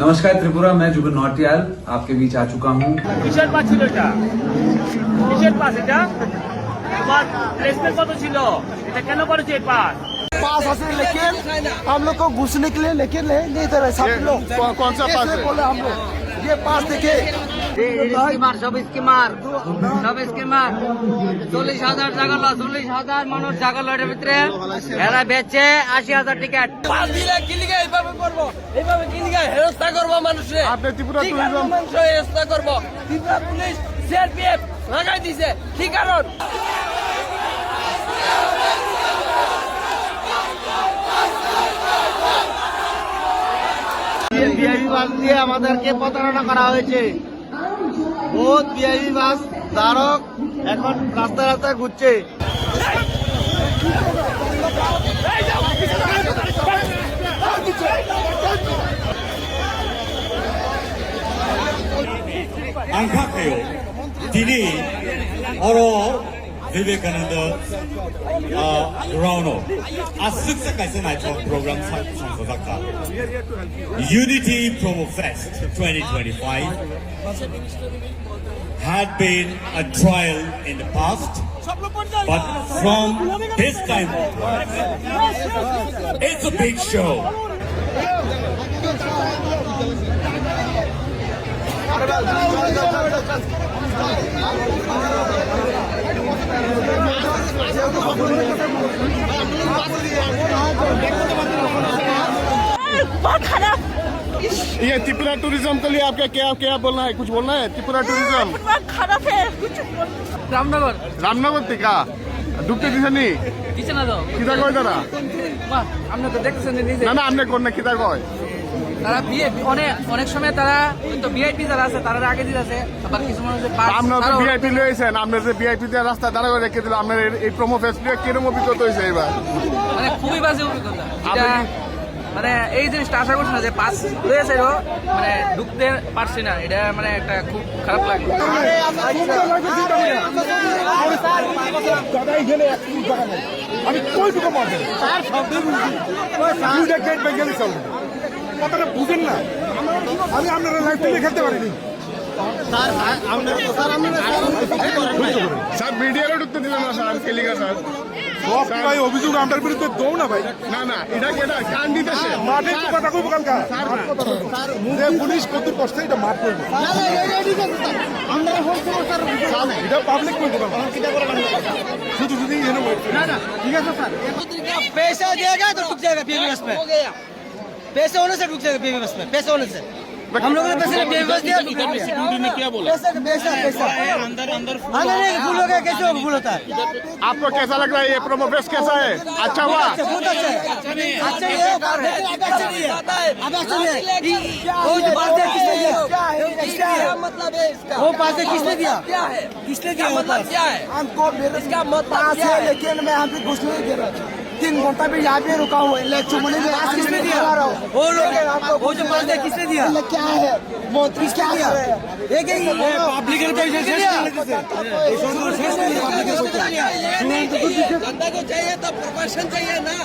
नमस्कार त्रिपुरा, मैं जुगन नौटियाल आपके बीच आ चुका हूँ। কিসের পাস ছিল এটা? কিসের পাস এটা? তোমার প্লেসমেন্ট কত ছিল? এটা কেন করেছে এই পাস? पास है लेकिन हम लोग को घुसने के लिए लेकिन नहीं दे रहे सब लोग। कौन सा पास है? बोले हम लोग ये पास देखिए সব স্কিমার 40,000 টাকা লস, 40,000 মানুষ টাকা লটের ভিতরে এরা বেচে 80,000 টিকিট। পাঁচ দিলে কিলিগা এইভাবে করবো, এইভাবে কিলিগা হেরস্তা করবো মানুষে। আপনি ত্রিপুরা কি tourism- কারণ মানুষ হেরস্তা করবো? ত্রিপুরা পুলিশ সিআরপিএফ লাগাই দিছে কি কারণ? ভিআইপি বাস দিয়ে আমাদেরকে প্রতারণা করা হয়েছে। বহুত ভিআইপি বাস ধারক এখন রাস্তায় রাস্তায় ঘুরছে। 안팎에요. 디니 어로 비베카난더 라우노 아스스까지 나이트 프로그램 상소작가 Unity Promo Fest 2025 had been a trial in the past, but from this time onward, it's a big show. ये त्रिपुरा टूरिज्म के लिए आपका क्या क्या बोलना है? कुछ बोलना है? त्रिपुरा टूरिज्म খারাপ है कुछ রামনগর রামনগর থেকে ঢুকতে দিছেনি দিছে না তো কিতা কয় তারা? আপনি তো দেখতেছেন নিজে, না না আপনি কোন না কিতা কয়? তারা অনেক সময় তারা তো ভিআইপি যারা আছে তারা আগে দিতেছে, আবার কিছু মানুষ আপনার যে ভিআইপি লয়েছেন, আপনার যে ভিআইপি দিয়ে রাস্তা দাঁড়া করে রেখে দিল, আপনার এই প্রোমো ফেস্ট নিয়ে কিরকম অভিজ্ঞতা হয়েছে এবার? মানে খুবই বাজে অভিজ্ঞতা। আপনি মানে এই জিনিসটা আশা করছি না যে পাস হয়েছে, মানে ঢুকতে পারছি না, এটা মানে একটা খুব খারাপ লাগে। আমি কই ঢুকে পারবেন স্যার শব্দ বুঝি গেট বেঙ্গলি চলবে কথাটা বুঝেন না। আমি আপনারা লাইভ টিভি খেলতে পারিনি স্যার মিডিয়ারও ঢুকতে দিলেন না স্যার কেলিগা স্যার সব ভাই অভিযোগ আমার বিরুদ্ধে দৌ না ভাই। না না এটা কেটা কান দিতেছে মাঠে কথা কইব কালকা যে পুলিশ কত কষ্ট এটা মাঠ করব এটা পাবলিক করব শুধু শুধু এনে না না ঠিক আছে স্যার पैसा देगा तो रुक जाएगा पीवी बस में। पैसे होने से रुक जाएगा पीवी बस में, पैसे होने से। हम लोगों ने पैसे पीवी बस दिया। ने क्या बोला? पैसा अंदर नहीं फुल हो गया, कैसे होगा फुल होता है? आपको कैसा लग रहा है ये प्रोमो फेस्ट कैसा है? अच्छा हुआ? बहुत अच्छा है। अच्छा ये अब अच्छा ये वो जो बात है किसने दिया? क्या मतलब है इसका? वो पास है किसने दिया? क्या है? किसने क्या दिया? मतलब क्या है? हमको इसका मतलब क्या है? लेकिन मैं यहाँ पे घुस नहीं दे रहा। 3 घंटा भी यहाँ पे रुका हुआ है। चुमने में आज किसने दिया? वो लोग वो जो पास है किसने दिया? क्या है किसने दिया? एक पब्लिक जनता को चाहिए तो प्रमोशन चाहिए ना।